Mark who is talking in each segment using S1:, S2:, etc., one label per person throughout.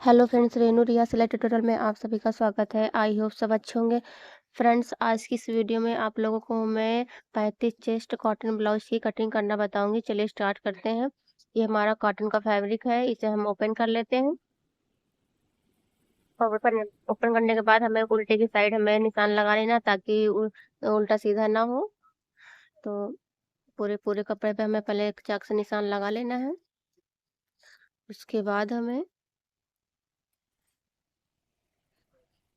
S1: Hello friends, Renu रिया सिलाई tutorial में आप सभी का स्वागत है। आई होप सब अच्छे होंगे। फ्रेंड्स, आज की इस वीडियो में आप लोगों को मैं 35 चेस्ट कॉटन ब्लाउज की कटिंग करना बताऊंगी। चलिए स्टार्ट करते हैं। ये हमारा कॉटन का फैब्रिक है, इसे हम ओपन कर लेते हैं। और ओपन करने के बाद हमें उल्टे की साइड हमें निशान लगा लेना, ताकि उल्टा सीधा ना हो। तो पूरे पूरे कपड़े पे हमें पहले एक चाक से निशान लगा लेना है। उसके बाद हमें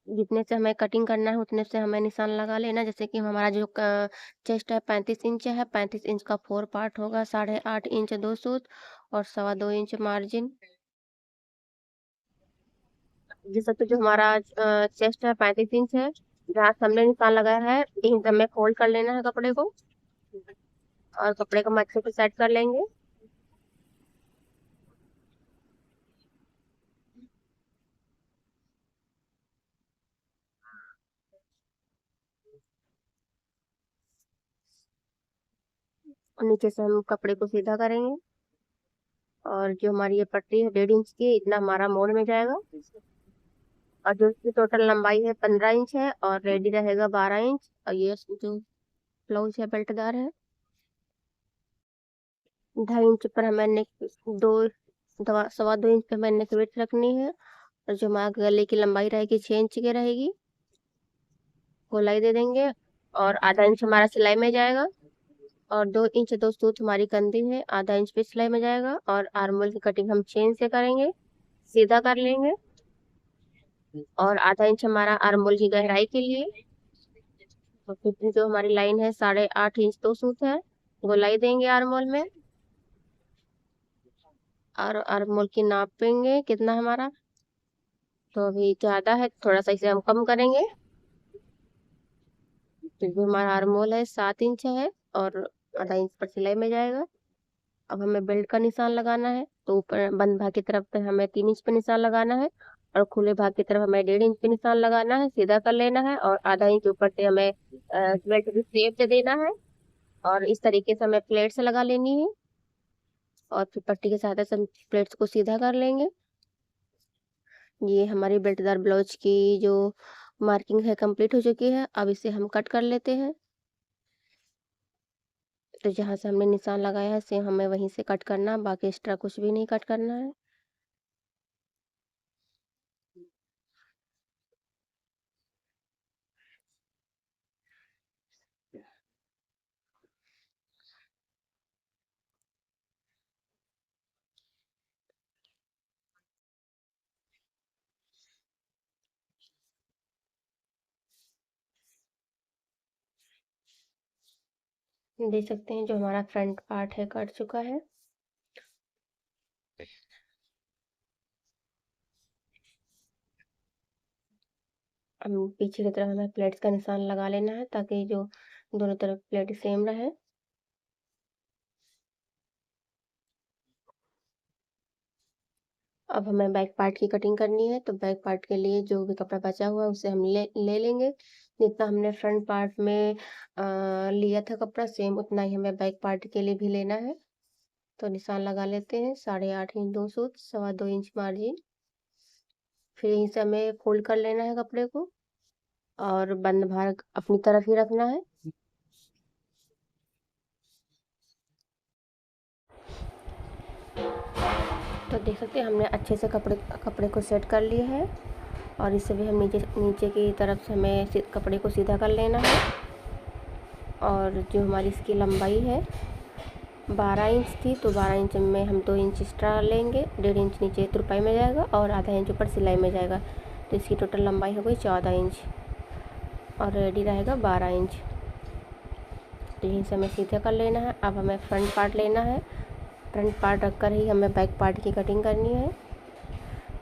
S1: जितने से हमें कटिंग करना है उतने से हमें निशान लगा लेना। जैसे कि हमारा जो चेस्ट है 35 इंच है, 35 इंच का 4 पार्ट होगा, 8.5 इंच 2 सूत और 2.25 इंच मार्जिन। जैसे तो जो हमारा चेस्ट है 35 इंच है, जहाँ से हमने निशान लगाया है 3 हमें फोल्ड कर लेना है कपड़े को, और कपड़े को हम अच्छे से सेट कर लेंगे। और नीचे से हम कपड़े को सीधा करेंगे, और जो हमारी ये पट्टी है 1.5 इंच की, इतना हमारा मोड़ में जाएगा। और जो इसकी टोटल लंबाई है 15 इंच है, और रेडी रहेगा 12 इंच। और ये जो ब्लाउज है बेल्टदार है। 2.5 इंच पर हमें नेक दो 2.25 इंच पे हमें नेक विड्थ रखनी है। और जो हमारा गले की लंबाई रहेगी 6 इंच की रहेगी, गोलाई दे देंगे। और आधा इंच हमारा सिलाई में जाएगा, और 2 इंच 2 सूत हमारी कंधी है, आधा इंच पे सिलाई में जाएगा। और आर्मोल की कटिंग हम चेन से करेंगे, सीधा कर लेंगे। और आधा इंच हमारा आर्मोल की गहराई के लिए। और फिर जो हमारी लाइन है 8.5 इंच 2 सूत है, गोलाई देंगे आर्मोल में। और आर्मोल की नापेंगे कितना हमारा, तो अभी ज्यादा है, थोड़ा सा इसे हम कम करेंगे। तो जो हमारा आर्मोल है 7 इंच है, और आधा इंच पर सिलाई में जाएगा। अब हमें बेल्ट का निशान लगाना है, तो ऊपर बंद भाग की तरफ पे हमें 3 इंच पे निशान लगाना है, और खुले भाग की तरफ हमें 1.5 इंच पे निशान लगाना है, सीधा कर लेना है। और आधा इंच ऊपर से हमें बेल्ट की शेप दे देना है, और इस तरीके से हमें प्लेट से लगा लेनी है। और फिर पट्टी के सहायता से हम प्लेट्स को सीधा कर लेंगे। ये हमारी बेल्टदार ब्लाउज की जो मार्किंग है कंप्लीट हो चुकी है। अब इसे हम कट कर लेते हैं। तो जहाँ से हमने निशान लगाया है सेम हमें वहीं से कट करना, बाकी एक्स्ट्रा कुछ भी नहीं कट करना है। देख सकते हैं जो हमारा फ्रंट पार्ट है कट चुका है। अब पीछे की तरफ हमें प्लेट्स का निशान लगा लेना है, ताकि जो दोनों तरफ प्लेट सेम रहे। अब हमें बैक पार्ट की कटिंग करनी है, तो बैक पार्ट के लिए जो भी कपड़ा बचा हुआ है उसे हम ले लेंगे। जितना हमने फ्रंट पार्ट में लिया था कपड़ा, सेम उतना ही हमें बैक पार्ट के लिए भी लेना है। तो निशान लगा लेते हैं, 8.5 इंच 2 सूत, 2.25 इंच मार्जिन। फिर यहीं से हमें फोल्ड कर लेना है कपड़े को, और बंद भाग अपनी तरफ ही रखना है। तो देख सकते हैं हमने अच्छे से कपड़े को सेट कर लिया है। और इसे भी हम नीचे नीचे की तरफ से हमें कपड़े को सीधा कर लेना है। और जो हमारी इसकी लंबाई है 12 इंच थी, तो 12 इंच में हम 2 इंच एक्स्ट्रा लेंगे, 1.5 इंच नीचे तुरपाई में जाएगा, और आधा इंच ऊपर सिलाई में जाएगा। तो इसकी टोटल लंबाई हो गई 14 इंच, और रेडी रहेगा 12 इंच। तो यहीं से हमें सीधा कर लेना है। अब हमें फ्रंट पार्ट लेना है, फ्रंट पार्ट रखकर ही हमें बैक पार्ट की कटिंग करनी है।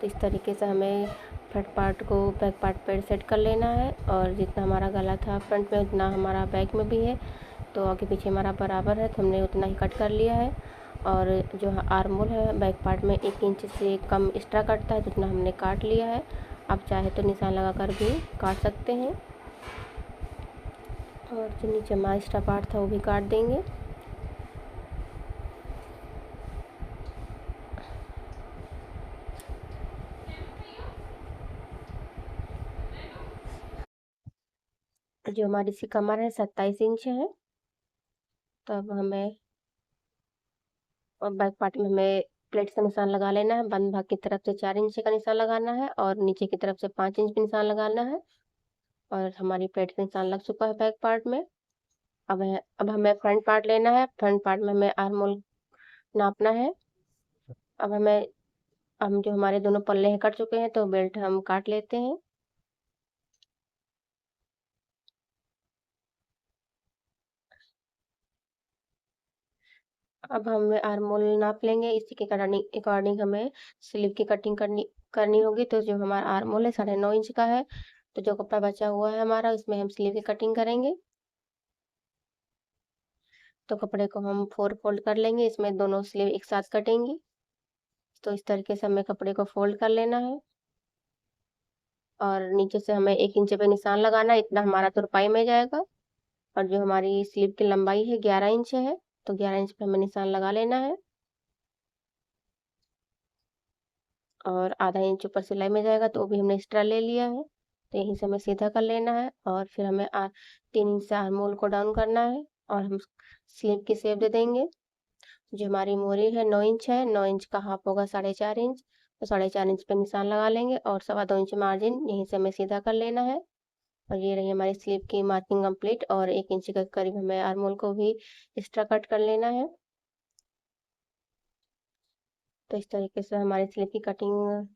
S1: तो इस तरीके से हमें फ्रंट पार्ट को बैक पार्ट पर सेट कर लेना है। और जितना हमारा गला था फ्रंट में, उतना हमारा बैक में भी है। तो आगे पीछे हमारा बराबर है, तो हमने उतना ही कट कर लिया है। और जो आर्मोल है बैक पार्ट में 1 इंच से कम एक्स्ट्रा कटता है, तो उतना हमने काट लिया है। आप चाहे तो निशान लगा कर भी काट सकते हैं। और जो नीचे हमारा एक्स्ट्रा पार्ट था वो भी काट देंगे। जो हमारी इसकी कमर है 27 इंच है। तो अब हमें बैक पार्ट में हमें प्लेट का निशान लगा लेना है। बंद भाग की तरफ से 4 इंच का निशान लगाना है और नीचे की तरफ से 5 इंच का निशान लगाना है। और हमारी प्लेट का निशान लग चुका है बैक पार्ट में। अब हमें फ्रंट पार्ट लेना है। फ्रंट पार्ट में हमें आर्म होल नापना है। अब हम जो हमारे दोनों पल्ले हैं कट चुके हैं, तो बेल्ट हम काट लेते हैं। अब हमें आर्म होल नाप लेंगे। इसी के अकॉर्डिंग हमें स्लीव की कटिंग करनी करनी होगी। तो जो हमारा आर्म होल है 9.5 इंच का है। तो जो कपड़ा बचा हुआ है हमारा, उसमें हम स्लीव की कटिंग करेंगे। तो कपड़े को हम 4 फोल्ड कर लेंगे। इसमें दोनों स्लीव एक साथ कटेंगी। तो इस तरीके से हमें कपड़े को फोल्ड कर लेना है और नीचे से हमें 1 इंच पे निशान लगाना है। इतना हमारा तुरपाई में जाएगा। और जो हमारी स्लीव की लंबाई है 11 इंच है। तो 11 इंच पे हमें निशान लगा लेना है और आधा इंच ऊपर सिलाई में जाएगा, तो वो भी हमने एक्स्ट्रा ले लिया है। तो यहीं से हमें सीधा कर लेना है और फिर हमें 3 इंच से आर्म होल को डाउन करना है और हम स्लीव की शेप दे देंगे। जो हमारी मोरी है 9 इंच है। 9 इंच का हाफ होगा 4.5 इंच। तो 4.5 इंच पे निशान लगा लेंगे और 2.25 इंच मार्जिन यहीं से हमें सीधा कर लेना है। और ये रही हमारी स्लीव की मार्किंग कंप्लीट। और 1 इंच के करीब हमें आर्म होल को भी एक्स्ट्रा कट कर लेना है। तो इस तरीके से हमारी स्लीव की कटिंग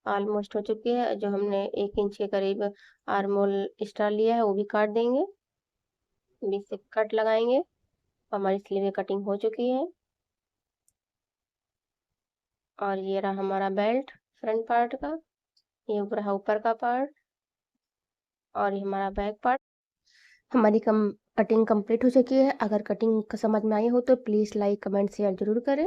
S1: ऑलमोस्ट हो चुकी है। जो हमने 1 इंच के करीब आर्म होल एक्स्ट्रा लिया है वो भी काट देंगे। बीच से कट लगाएंगे। हमारी स्लीव की कटिंग हो चुकी है। और ये रहा हमारा बेल्ट फ्रंट पार्ट का। ये रहा ऊपर का पार्ट और ये हमारा बैक पार्ट। हमारी कटिंग कंप्लीट हो चुकी है। अगर कटिंग समझ में आई हो तो प्लीज़ लाइक कमेंट शेयर जरूर करें।